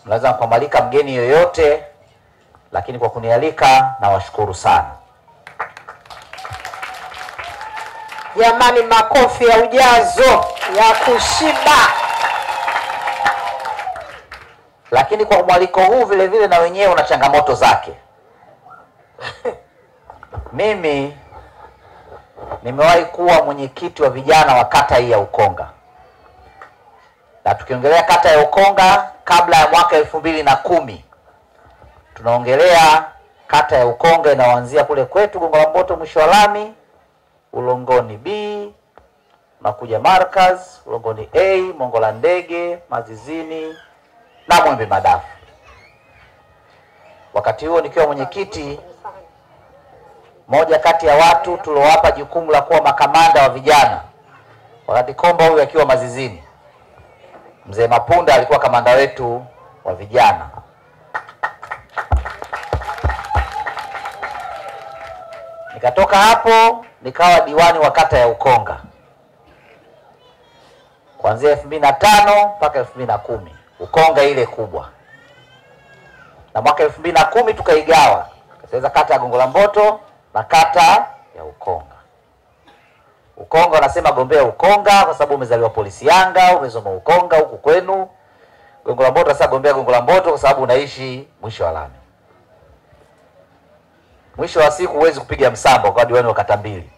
Mnaweza kumwalika mgeni yoyote, lakini kwa kunialika nawashukuru sana. Jamani, makofi ya ujazo ya kushiba. Lakini kwa mwaliko huu vile vile na wenyewe una changamoto zake. Mimi nimewahi kuwa mwenyekiti wa vijana wa kata hii ya Ukonga. Na tukiongelea kata ya Ukonga kabla ya mwaka 2010, tunaongelea kata ya Ukonga inaanzia kule kwetu Gongo la Mboto mwisho wa lami, Ulongoni B, nakuja Markaz, Ulongoni A, Mongo la Ndege, Mazizini na Mwembe Madafu. Wakati huo nikiwa mwenyekiti, moja kati ya watu tuliowapa jukumu la kuwa makamanda wa vijana, wakati Komba huyu akiwa Mazizini, Mzee Mapunda alikuwa kamanda wetu wa vijana. Nikatoka hapo nikawa diwani wa kata ya Ukonga kuanzia 2005 mpaka 2010, Ukonga ile kubwa. Na mwaka 2010 tukaigawa katika kata ya Gongo la Mboto na kata ya Ukonga. Ukonga wanasema gombea Ukonga kwa sababu umezaliwa Polisi Yanga, umesoma Ukonga huku kwenu. Gongo la Mboto sasa gombea Gongo la Mboto kwa sababu unaishi mwisho wa lami. Mwisho wa siku huwezi kupiga msamba kwa diwani wa kata mbili.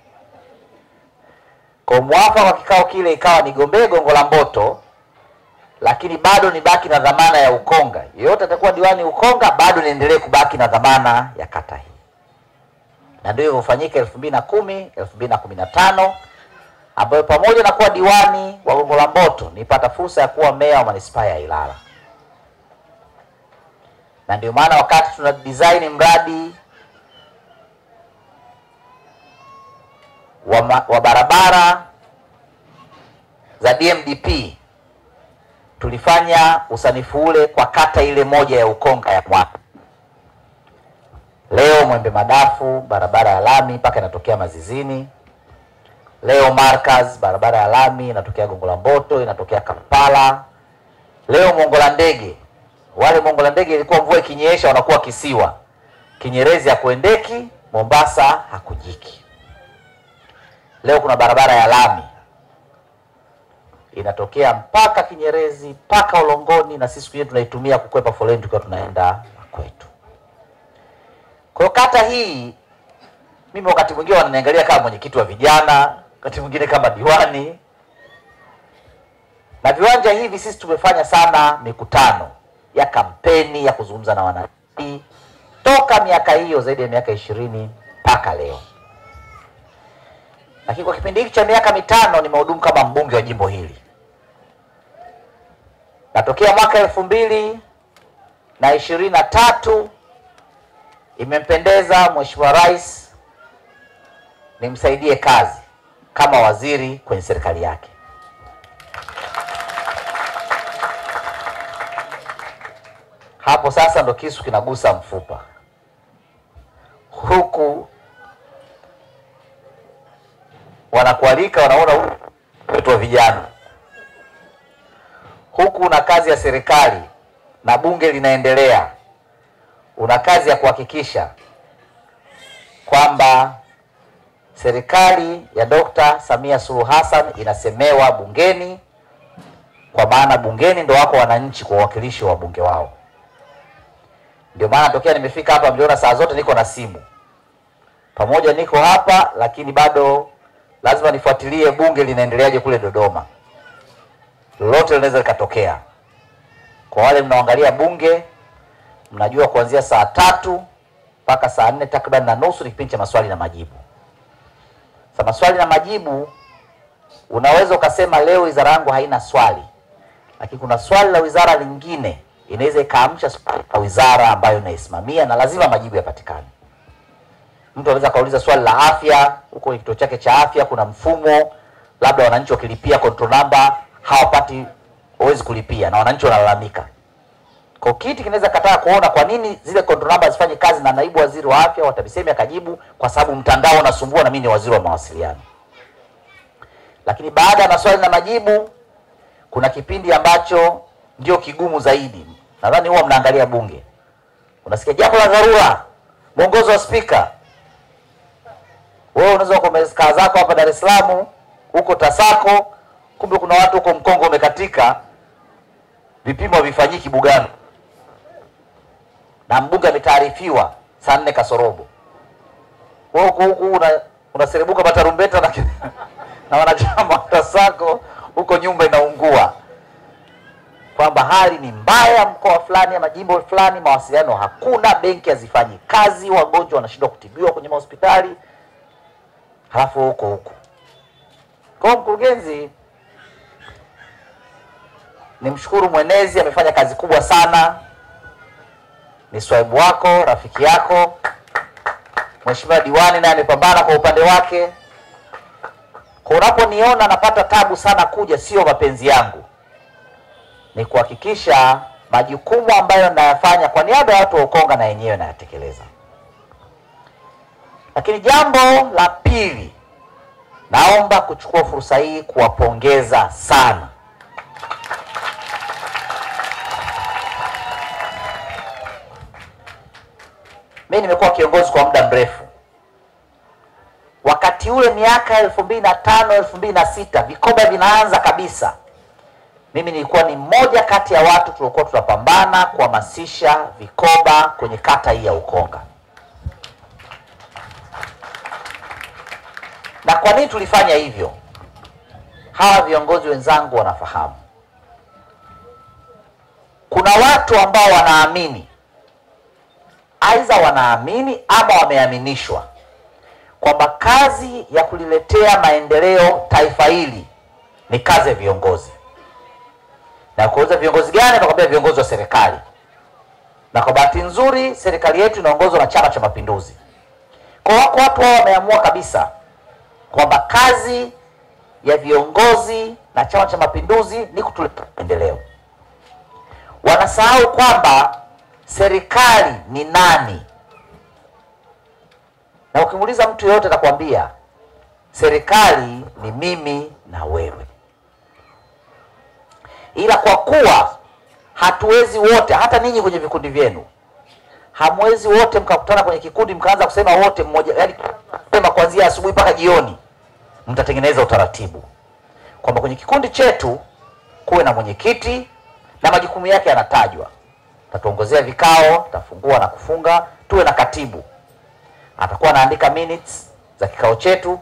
Kwa mwafaka wa kikao kile ikawa ni gombea Gongo la Mboto, lakini bado nibaki na dhamana ya Ukonga. Yeyote atakuwa diwani Ukonga bado niendelee kubaki na dhamana ya kata hii. Na ndio ilifanyika 2010, 2015, ambayo pamoja na kuwa diwani wa Gongo la Mboto nipata fursa ya kuwa meya wa manispaa ya Ilala. Na ndio maana wakati tuna design mradi wa barabara za DMDP, tulifanya usanifu ule kwa kata ile moja ya Ukonga ya mwaka. Leo Mwembe Madafu barabara ya lami mpaka inatokea Mazizini. Leo Markaz barabara ya lami inatokea Gongo la Mboto inatokea Kampala. Leo Mongo la Ndege, wale Mongo la Ndege ilikuwa mvua ikinyesha wanakuwa kisiwa. Kinyerezi ya kuendeki, Mombasa hakujiki. Leo kuna barabara ya lami inatokea mpaka Kinyerezi mpaka Ulongoni, na sisi wenyewe tunaitumia kukwepa foleni tukiwa tunaenda kwetu. Kwa kata hii mimi wakati mwingine wananiangalia kama mwenyekiti wa vijana, wakati mwingine kama diwani. Na viwanja hivi sisi tumefanya sana mikutano ya kampeni ya kuzungumza na wananchi toka miaka hiyo zaidi ya miaka 20 mpaka leo. Lakini kwa kipindi hiki cha miaka 5 nimehudumu kama mbunge wa jimbo hili. Natokea mwaka 2023 imempendeza Mheshimiwa Rais nimsaidie kazi kama waziri kwenye serikali yake. Hapo sasa ndo kisu kinagusa mfupa. Huku wanakualika wanaona wetu wa vijana. Huku una kazi ya serikali na bunge linaendelea. Una kazi ya kuhakikisha kwamba serikali ya Dr. Samia Suluhu Hassan inasemewa bungeni, kwa maana bungeni ndo wako wananchi kwa wakilishi wa bunge wao. Ndio maana tokea nimefika hapa mliona saa zote niko na simu. Pamoja niko hapa lakini bado lazima nifuatilie bunge linaendeleaje kule Dodoma. Lolote linaweza likatokea. Kwa wale mnaoangalia bunge, mnajua kuanzia saa 3 mpaka saa 4 takriban na nusu ni kipindi cha maswali na majibu. Sasa maswali na majibu unaweza ukasema leo wizara yangu haina swali, lakini kuna swali la wizara nyingine inaweza ikaamsha swali la wizara ambayo inaisimamia na lazima majibu yapatikane. Mtu anaweza kauliza swali la afya, huko kituo chake cha afya kuna mfumo labda wananchi wakilipia control number hawapati, hawezi kulipia na wananchi wanalalamika. Kwa kiti kinaweza kataa kuona kwa nini zile control number zifanye kazi, na naibu waziri wa afya watabisemi akajibu kwa sababu mtandao unasumbua na mimi ni waziri wa mawasiliano. Lakini baada ya maswali na majibu kuna kipindi ambacho ndio kigumu zaidi. Nadhani huwa mnaangalia bunge. Unasikia jambo la dharura, mwongozo wa spika. Wewe unaweza kumekaa zako hapa Dar es Salaam, huko Tasako, kumbe kuna watu huko Mkongo umekatika, vipimo vifanyiki Bugando. Na mbunge ametaarifiwa saa 4 kasorobo. Wewe huko unaserebuka matarumbeta na wanachama Tasako, huko nyumba inaungua. Kwamba hali ni mbaya mkoa fulani ama jimbo fulani, mawasiliano hakuna, benki hazifanyi kazi, wagonjwa wanashindwa kutibiwa kwenye hospitali. Halafu huko. Kwa mkurugenzi, nimshukuru mwenezi, amefanya kazi kubwa sana. Ni swaibu wako, rafiki yako. Mheshimiwa diwani naye amepambana kwa upande wake. Kwa unaponiona napata tabu sana kuja, sio mapenzi yangu. Ni kuhakikisha majukumu ambayo ninayafanya kwa niaba ya watu wa Ukonga na yenyewe nayatekeleza. Lakini jambo la pili, naomba kuchukua fursa hii kuwapongeza sana mimi nimekuwa kiongozi kwa muda mrefu. Wakati ule miaka 2005 2006 vikoba vinaanza kabisa, mimi nilikuwa ni mmoja kati ya watu tuliokuwa tunapambana kuhamasisha vikoba kwenye kata hii ya Ukonga. Na kwa nini tulifanya hivyo? Hawa viongozi wenzangu wanafahamu. Kuna watu ambao wanaamini, aidha wanaamini ama wameaminishwa, kwamba kazi ya kuliletea maendeleo taifa hili ni kazi ya viongozi. Na kuuliza viongozi gani? Nakwambia viongozi wa serikali. Na kwa bahati nzuri serikali yetu inaongozwa na Chama cha Mapinduzi. Kwa watu wao wameamua kabisa kwamba kazi ya viongozi na Chama cha Mapinduzi ni kutuletea maendeleo. Wanasahau kwamba serikali ni nani. Na ukimuuliza mtu yeyote atakwambia serikali ni mimi na wewe. Ila kwa kuwa hatuwezi wote, hata ninyi kwenye vikundi vyenu hamwezi wote mkakutana kwenye kikundi mkaanza kusema wote mmoja, yaani kusema kuanzia asubuhi mpaka jioni, mtatengeneza utaratibu kwamba kwenye kikundi chetu kuwe na mwenyekiti na majukumu yake yanatajwa. Tatuongozea vikao, tafungua na kufunga, tuwe na katibu. Atakuwa anaandika minutes za kikao chetu.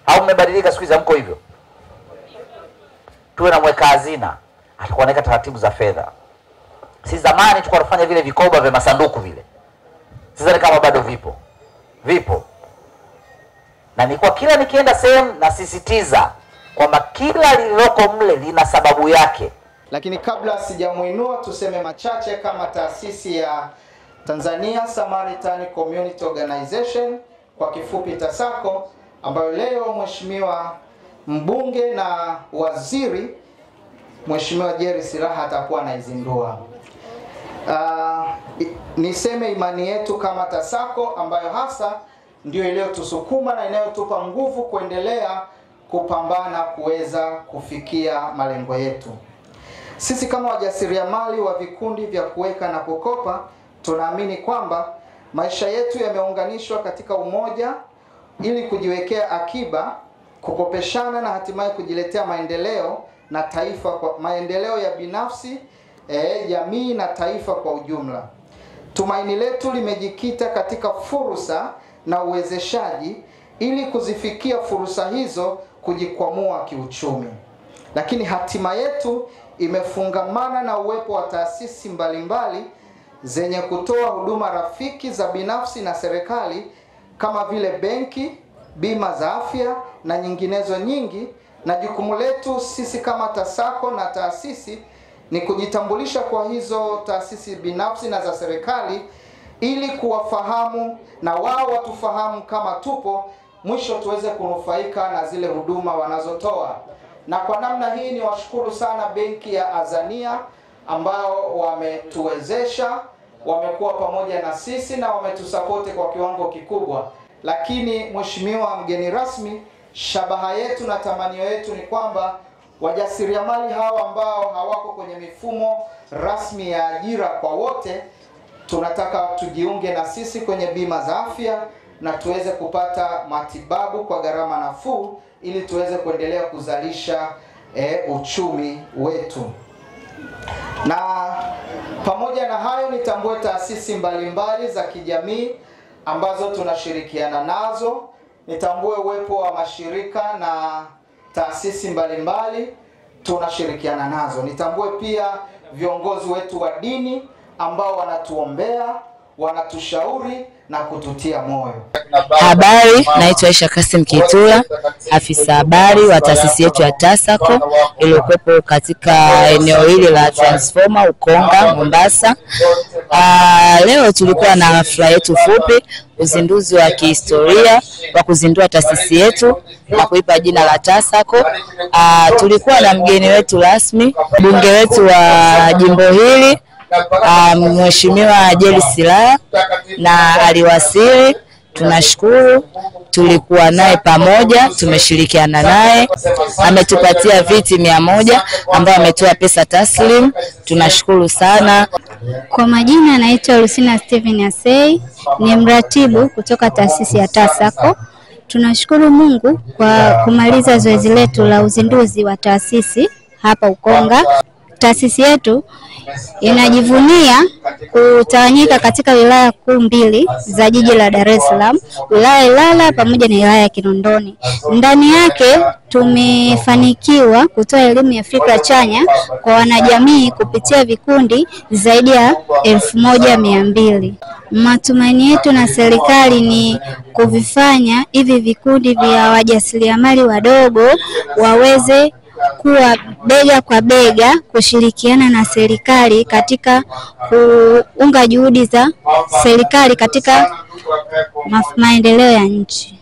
Au mmebadilika siku hizi mko hivyo? Tuwe na mweka hazina, atakuwa anaweka taratibu za fedha. Si zamani tulikuwa tunafanya vile vikoba vya masanduku vile. Sasa kama bado vipo. Na nilikuwa kila nikienda sehemu nasisitiza kwamba kila lililoko mle lina sababu yake. Lakini kabla sijamuinua, tuseme machache kama taasisi ya Tanzania Samaritan Community Organization, kwa kifupi TASACO, ambayo leo Mheshimiwa mbunge na waziri Mheshimiwa Jerry Silaa atakuwa anaizindua. Niseme imani yetu kama TASACO ambayo hasa ndio iliyotusukuma na inayotupa nguvu kuendelea kupambana kuweza kufikia malengo yetu. Sisi kama wajasiriamali wa vikundi vya kuweka na kukopa tunaamini kwamba maisha yetu yameunganishwa katika umoja ili kujiwekea akiba, kukopeshana na hatimaye kujiletea maendeleo na taifa, kwa maendeleo ya binafsi, jamii na taifa kwa ujumla. Tumaini letu limejikita katika fursa na uwezeshaji ili kuzifikia fursa hizo kujikwamua kiuchumi. Lakini hatima yetu imefungamana na uwepo wa taasisi mbalimbali zenye kutoa huduma rafiki za binafsi na serikali kama vile benki, bima za afya na nyinginezo nyingi, na jukumu letu sisi kama TASACO na taasisi ni kujitambulisha kwa hizo taasisi binafsi na za serikali ili kuwafahamu na wao watufahamu kama tupo, mwisho tuweze kunufaika na zile huduma wanazotoa. Na kwa namna hii ni washukuru sana benki ya Azania ambao wametuwezesha, wamekuwa pamoja na sisi na wametusapoti kwa kiwango kikubwa. Lakini Mheshimiwa mgeni rasmi, shabaha yetu na tamanio yetu ni kwamba wajasiriamali hao ambao hawako kwenye mifumo rasmi ya ajira kwa wote, tunataka tujiunge na sisi kwenye bima za afya na tuweze kupata matibabu kwa gharama nafuu ili tuweze kuendelea kuzalisha uchumi wetu. Na pamoja na hayo, nitambue taasisi mbalimbali za kijamii ambazo tunashirikiana nazo. Nitambue uwepo wa mashirika na taasisi mbalimbali tunashirikiana nazo. Nitambue pia viongozi wetu wa dini ambao wanatuombea, wanatushauri na kututia moyo. Habari, naitwa Aisha Kasim Kitula, afisa habari wa taasisi yetu ya TASACO iliyokuwepo katika eneo hili la Transformer Ukonga, Mombasa. Leo tulikuwa na hafla yetu fupi, uzinduzi wa kihistoria wa kuzindua taasisi yetu na kuipa jina la TASACO. Tulikuwa na mgeni wetu rasmi, mbunge wetu wa jimbo hili, Mheshimiwa Jerry Silaya, na aliwasili. Tunashukuru, tulikuwa naye pamoja, tumeshirikiana naye, ametupatia viti 100 ambao ametoa pesa taslim. Tunashukuru sana. Kwa majina naitwa Lucina Steven Asei, ni mratibu kutoka taasisi ya TASACO. Tunashukuru Mungu kwa kumaliza zoezi letu la uzinduzi wa taasisi hapa Ukonga. Taasisi yetu inajivunia kutawanyika katika wilaya kuu 2 za jiji la Dar es Salaam, wilaya Ilala pamoja na wilaya ya Kinondoni. Ndani yake tumefanikiwa kutoa elimu ya fikra chanya kwa wanajamii kupitia vikundi zaidi ya 1200. Matumaini yetu na serikali ni kuvifanya hivi vikundi vya wajasiriamali wadogo waweze kuwa bega kwa bega kushirikiana na serikali katika kuunga juhudi za serikali katika maendeleo ya nchi.